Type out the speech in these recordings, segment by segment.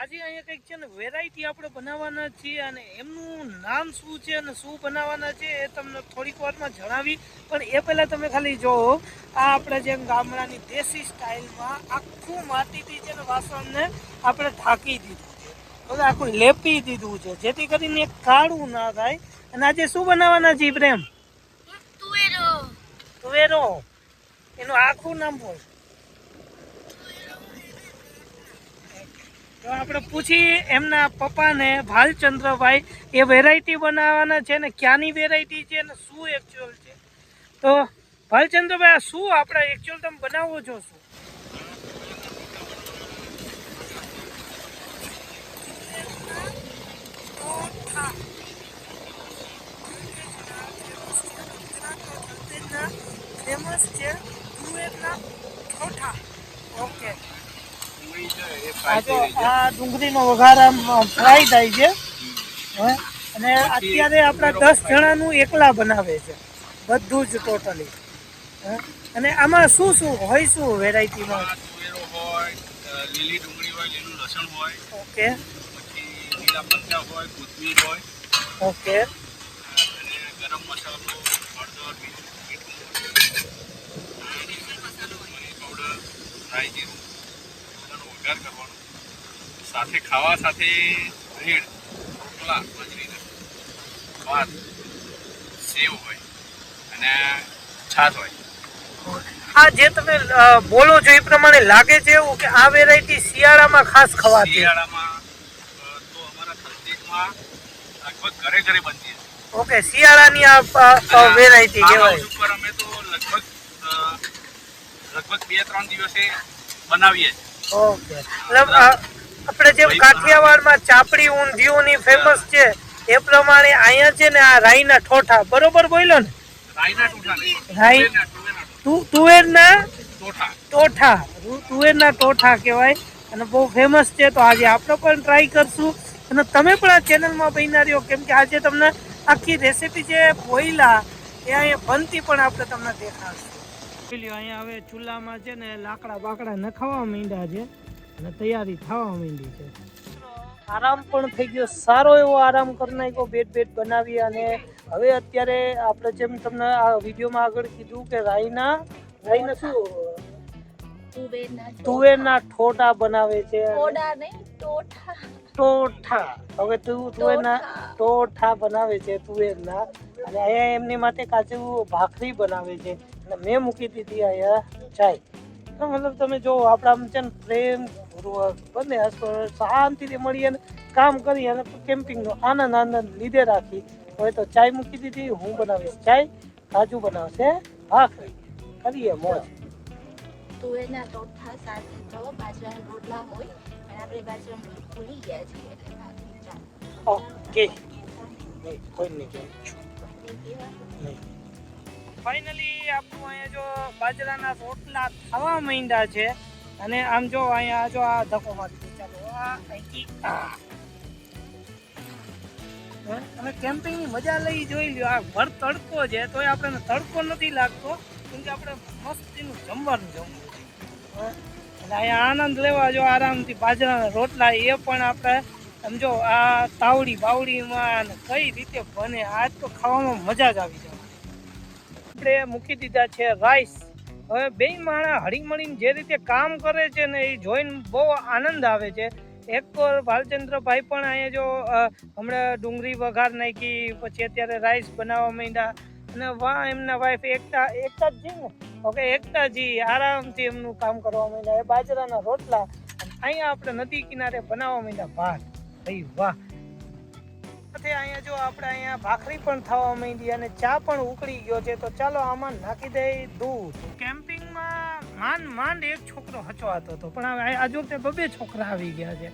આજે અહીંયા કંઈક છે ને વેરાયટી આપણે બનાવવાના છીએ અને એમનું નામ શું છે અને શું બનાવવાના છે એ તમને થોડીક વારમાં જણાવી. પણ એ પહેલાં તમે ખાલી જોવો, આ આપણે જેમ ગામડાની દેશી સ્ટાઇલમાં આખું માટીથી છે ને વાસણને આપણે ઢાંકી દીધું છે, હવે આખું લેપી દીધું છે જેથી કરીને કાળું ના થાય. અને આજે શું બનાવવાના છે પ્રેમ? તુવેરો. એનું આખું નામ બોલ. તો આપણે પૂછી એમના પપ્પાને ભાલચંદ્રભાઈ એ વેરાયટી બનાવવાના છે ને ક્યાંની વેરાયટી છે ને શું એકચ્યુઅલ છે. તો ભાલચંદ્રભાઈ આ શું આપણે એકચ્યુઅલ તમે બનાવો છો શું? ફેમસ છે તુવેરના ઠોઠા. ઓકે, આ ડુંગળીનો વઘાર આમ ફ્રાય થાય છે અને અત્યારે આપણા 10 જણાનું એકલા બનાવે છે બધું જ ટોટલી. અને આમાં શું શું હોય, શું વેરાયટીમાં? લીલી ડુંગળી હોય, લીલું લસણ હોય, ઓકે, પછી લીલા મરચાં હોય, કોથમીર હોય, ઓકે, અને ગરમ મસાલો, હળદર, મીઠું, મરી પાવડર, રાઈ જીરું બધાનો વઘાર કરવાનો. સાથે ખાવા સાથે બ્રેડ, રોટલા, બાજરીના ભાત, સેવ હોય અને છાશ હોય. આ જે તમે બોલો છો એ પ્રમાણે લાગે છે એવું કે આ વેરાયટી શિયાળામાં ખાસ ખવાતી. શિયાળામાં તો અમારા નજદીકમાં લગભગ ઘરે ઘરે બનતી. ઓકે, શિયાળાની આ વેરાયટી કહેવાય. ઉપર અમે તો લગભગ 2-3 દિવસે બનાવીએ. ઓકે, મતલબ આપણે જેમ કાઠિયાવાડમાં ચાપડી ઊંધિયુંની ફેમસ છે એ પ્રમાણે અહીંયા છે ને આ રાઈના ઠોઠા. બરોબર બોલ્યો ને? રાઈના ટોઠા નહીં, રાઈ તુવેરના ટોઠા. તુવેરના ટોઠા કહેવાય અને બહુ ફેમસ છે. તો આજે આપણે પણ ટ્રાય કરશું અને તમે પણ આ ચેનલમાં બન્યા રહ્યો, કેમ કે આજે તમને આખી રેસીપી જે બોયલા એ અહીંયા બનતી પણ આપણે તમને દેખાડશું. અહીંયા હવે ચૂલામાં છે ને લાકડા બાકડા નખાવા માંડ્યા છે અને તૈયારી થવા માંડી છે. આરામ પણ થઈ ગયો, સારો એવો આરામ કરી નાખ્યો, બેડ બનાવી. અને હવે અત્યારે આપણે જેમ તમને આ વિડીયોમાં આગળ કીધું કે રાઈના શું તુવેરના ઠોઠા બનાવે છે. ટોઠા. હવે તુવેરના ટોઠા બનાવે છે તુવેરના. અને અહીંયા એમની માટે કાચું ભાખરી બનાવે છે અને મેં મૂકી દીધી અહીંયા ચાય. મતલબ તમે જો આપણા આમ છે ને પ્રેમ બંને શાંતિથી મળીએ ને કામ કરી અને કેમ્પિંગનો આનંદ લીધે રાખી. હવે તો ચાય મૂકી દીધી, હું બનાવીશ ચાય, કાજુ બનાવશે ભાખરી, કરીએ મોજ. તુવેરના ટોઠા સાથે તો બાજરાના રોટલા હોય અને આપણે બાજરાના રોટલા ભૂલી ગયા છીએ એટલે ભાખરી ચાલે. ઓકે, કોઈ નહીં. ફાઇનલી આપણું અહીંયા જો બાજરાના રોટલા થવા માંડ્યા છે અને આમ જો અહીંયા જો આ ધક્કો મારી. ચાલો અમે કેમ્પિંગની મજા લઈ જોઈ લ્યો. આ ભર તડકો છે તોય આપણને તડકો નથી લાગતો, કેમ કે આપણે મસ્તીનું જમવાનું છે. અને અહીંયા આનંદ લેવા જો આરામથી બાજરાના રોટલા, એ પણ આપણે સમજો આ તાવડી બાવડીમાં કઈ રીતે બને, આજ તો ખાવામાં મજા જ આવી જાય. આપણે મૂકી દીધા છે રાઈસ. હવે બે માણસ હળી મળીને જે રીતે કામ કરે છે ને એ જોઈને બહુ આનંદ આવે છે. એક તો ભાલચંદ્રભાઈ પણ અહીંયા જો હમણાં ડુંગળી વઘાર નાખી, પછી અત્યારે રાઈસ બનાવવા માંડ્યા અને એમના વાઈફ એકતાજી ને ઓકે એકતાજી આરામથી એમનું કામ કરવા માંડ્યા. એ બાજરાના રોટલા અહીંયા આપણે નદી કિનારે બનાવવા માંડ્યા ભાત. ભાઈ વાહ. અહીંયા જો આપણે અહીંયા ભાખરી પણ થવા માંડી અને ચા પણ ઉકળી ગયો છે. તો ચાલો આમાં નાખી દઈએ દૂધ. કેમ્પિંગમાં માંડ એક છોકરો હચવાતો હતો, પણ હવે આ જો 2 છોકરા આવી ગયા છે.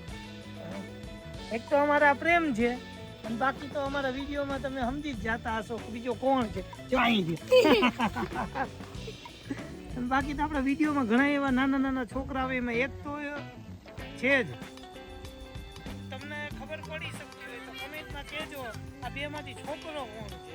એક તો અમારા પ્રેમ છે અને બાકી તો અમારા વિડીયોમાં તમે સમજી જ જાતા હશો બીજો કોણ છે. જો અહીં છે. બાકી તો આપણા વિડીયોમાં ઘણા એવા નાના છોકરા આવે, એમાં એક તો છે જ. તમને ખબર પડી શકતી હોય તો કમેન્ટમાં કહેજો આ 2 માંથી છોકરો કોણ છે.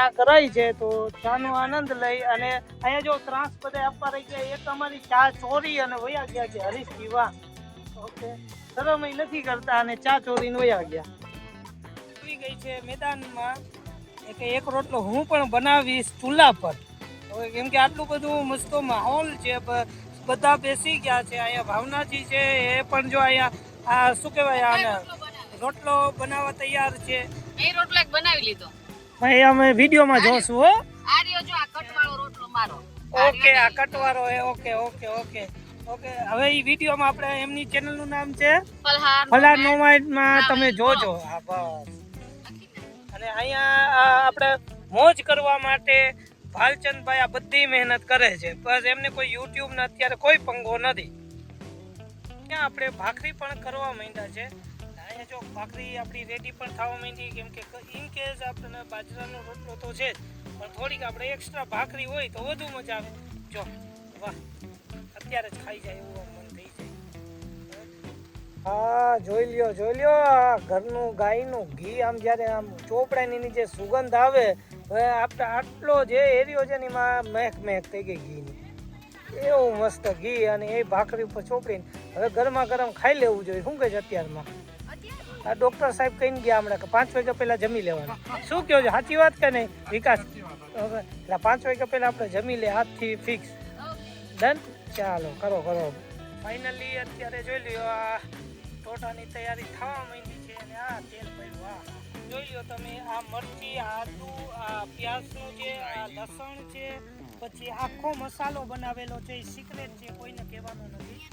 ચા કરાઈ છે તો ચાનો આનંદ લઈ અને અહીંયા જો ત્રાસ બધા આપવા રહી ગયા એક અમારી ચા ચોરી અને વયા ગયા છે હરીશ પીવા ઓકે શરમ નથી કરતા અને ચા ચોરીને વયા ગયા આવી ગઈ છે મેદાનમાં એક રોટલો હું પણ બનાવીશ ચૂલા પર હવે કેમ કે આટલું બધું મસ્ત માહોલ છે બધા બેસી ગયા છે અહીંયા ભાવનાજી છે એ પણ જો અહીંયા આ શું કહેવાય આને રોટલો બનાવવા તૈયાર છે એ રોટલો એક બનાવી લીધો ભાઈ અમે વિડીયોમાં જોશું હો આ રહ્યો જો આ કટવાળો રોટલો મારો ઓકે આ કટવારો હે ઓકે ઓકે ઓકે ઓકે હવે ઈ વિડીયોમાં આપણે એમની ચેનલનું નામ છે ફલાર નોમાઇડમાં તમે જોજો હા બસ અને અહીંયા આપણે મોજ કરવા માટે ભાલચંદભાઈ આ બધી મહેનત કરે છે બસ એમને કોઈ યુટ્યુબ ને અત્યારે કોઈ પંગો નથી ત્યાં આપણે ભાખરી પણ કરવા માંડ્યા છે અહીંયા જો ભાખરી આપણી રેડી પણ થવા માંડી કેમ કે ઇન કેસ આપણને બાજરાનો રોટલો તો છે જ પણ થોડીક આપણે એક્સ્ટ્રા ભાખરી હોય તો વધુ મજા આવે જો વાહ અત્યારે જ ખાઈ જાય એવું મન થઈ જાય હા જોઈ લ્યો આ ઘરનું ગાયનું ઘી આમ જ્યારે આમ ચોપડાની નીચે સુગંધ આવે હવે આપણે આટલો જે એરિયો છે ને એમાં મહેક થઈ ગઈ ઘીની એવું મસ્ત ઘી અને એ ભાખરી ઉપર ચોપડીને હવે ગરમા ગરમ ખાઈ લેવું જોઈએ શું કહે છે અત્યારમાં આ ડોક્ટર સાહેબ કહીને ગયા હમણાં કે 5 વાગ્યા પહેલા જમી લેવાનું શું કહો છો સાચી વાત કે નહીં વિકાસ એટલે 5 વાગ્યા પહેલા આપણે જમી લે હાથથી ફિક્સ ડન ચાલો કરો ફાઇનલી અત્યારે જોઈ લ્યો આ ટોટાની તૈયારી થવા માંડી છે અને આ તેલ પડ્યું આ જોઈ લો તમે આ મરચી આદુ આ પ્યાઝનું છે આ લસણ છે પછી આખો મસાલો બનાવેલો છે એ સિક્રેટ છે કોઈને કહેવાનું નથી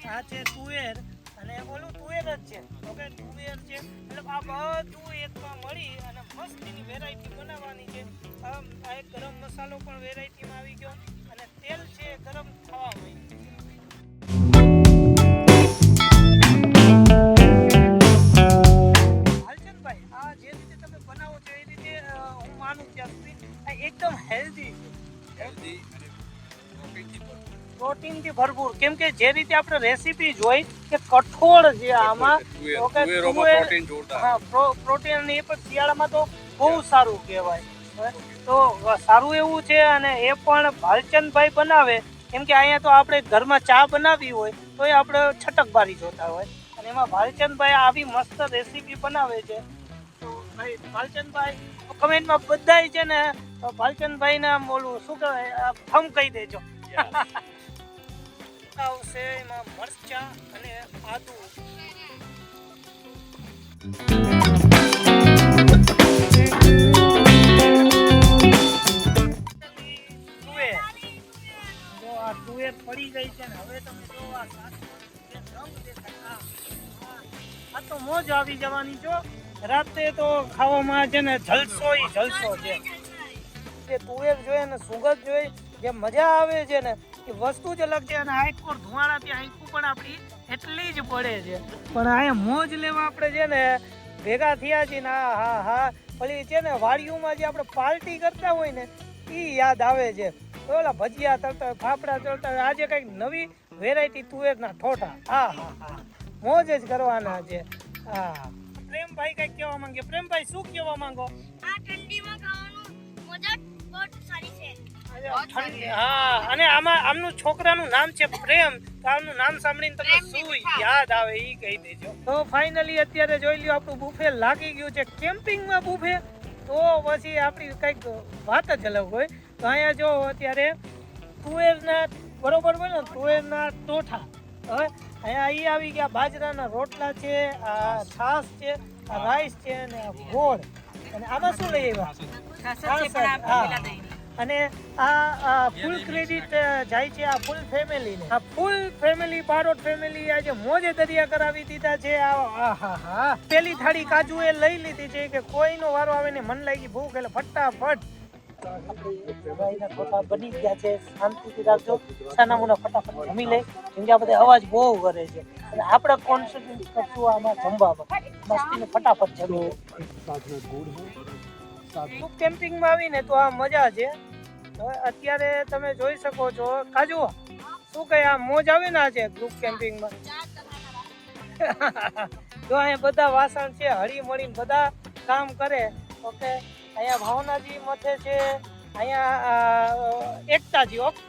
આ છે તુવેર અને ઓલું તુવેર જ છે ઓકે તુવેર છે એટલે આ બધું એકમાં મળી અને મસ્તીની વેરાયટી બનાવવાની છે આ એક ગરમ મસાલો પણ વેરાયટીમાં આવી ગયો અને તેલ છે ગરમ થવા માંડ્યું હાલચંદભાઈ આ જે રીતે તમે બનાવો છો એ રીતે હું માનું ત્યાં સુધી આ એકદમ હેલ્ધી પ્રોટીનથી ભરપૂર કેમ કે જે રીતે આપણે રેસીપી જોઈ કે કઠોળ છે આમાં પ્રોટીન એ પણ શિયાળામાં તો બહુ સારું કહેવાય તો સારું એવું છે અને એ પણ ભાલચંદભાઈ બનાવે કેમ કે અહીંયા તો આપણે ઘરમાં ચા બનાવી હોય તો એ આપણે છટકબારી જોતા હોય અને એમાં ભાલચંદભાઈ આવી મસ્ત રેસીપી બનાવે છે તો ભાઈ ભાલચંદભાઈ કમેન્ટમાં બધાય છે ને ભાલચંદભાઈને બોલું શું કહેવાય થમ કહી દેજો આવશે એમાં મરચા અને આદુ તુવેર પડી ગઈ છે ને હવે તમે જો આ રંગ દેખાય આ તો મોજ આવી જવાની જો રાતે તો ખાવામાં છે ને જલસો છે જે તુવેર જોઈએ ને સુગંધ જોઈએ જે મજા આવે છે ને એ વસ્તુ જ અલગ છે અને આંખોર ધુવાળાથી આંખું પણ આપણી એટલી જ પડે છે પણ અહીંયા મોજ લેવા આપણે છે ને ભેગા થયા છીએ ને હા પેલી છે ને વાડીઓમાં જે આપણે પાર્ટી કરતા હોય ને એ યાદ આવે છે ઓલા ભજીયા તળતા હોય ફાફડા તળતા હોય આજે કંઈક નવી વેરાયટી તુવેરના ઠોઠા હા મોજ જ કરવાના છે હા પ્રેમભાઈ કંઈક કહેવા માંગે પ્રેમભાઈ શું કહેવા માંગો આ ઠંડીમાં ખાવાનું મજા બહુ સારી છે હા અને આમનું છોકરાનું નામ છે પ્રેમ તો આમનું નામ સાંભળીને તમને શું યાદ આવે એ કહી દેજો તો ફાઇનલી અત્યારે જોઈ લ્યો આપણું બુફે લાગી ગયું છે કેમ્પિંગમાં બુફે તો પછી આપણી કંઈક વાત જ અલગ હોય તો અહીંયા જો અત્યારે તુવેરના બરોબર હોય ને તુવેરના ટોઠા હવે અહીંયા એ આવી ગયા બાજરાના રોટલા છે આ છાશ છે આ રાઈસ છે અને આ ગોળ અને આમાં શું લઈ આવ્યા અને આ ફૂલ ક્રેડિટ જાય છે આ ફૂલ ફેમિલીને આ ફૂલ ફેમિલી બારોટ ફેમિલી આજે મોજે દરિયા કરાવી દીધા છે હા પેલી થાળી કાજુ એ લઈ લીધી છે કે કોઈનો વારો આવે ને મન લાગી ભૂખ એટલે ફટાફટ બની ગયા છે શાંતિથી રાખજો સાનામુના ફટાફટ જમી લે કેમ કે આ બધા અવાજ બહુ કરે છે અને આપણે કોન્સન્ટ્રેટ કરશું આમાં જમવામાં મસ્તીને ફટાફટ જમી ગ્રુપ કેમ્પિંગમાં આવીને તો આ મજા છે અત્યારે તમે જોઈ શકો છો કાજુ શું કહે આ મોજ આવે ને આજે ગ્રુપ કેમ્પિંગમાં જો અહીંયા બધા વાસણ છે હળી મળીને બધા કામ કરે ઓકે અહીંયા ભાવનાજી મથે છે, અહીંયા એકતાજી. ઓકે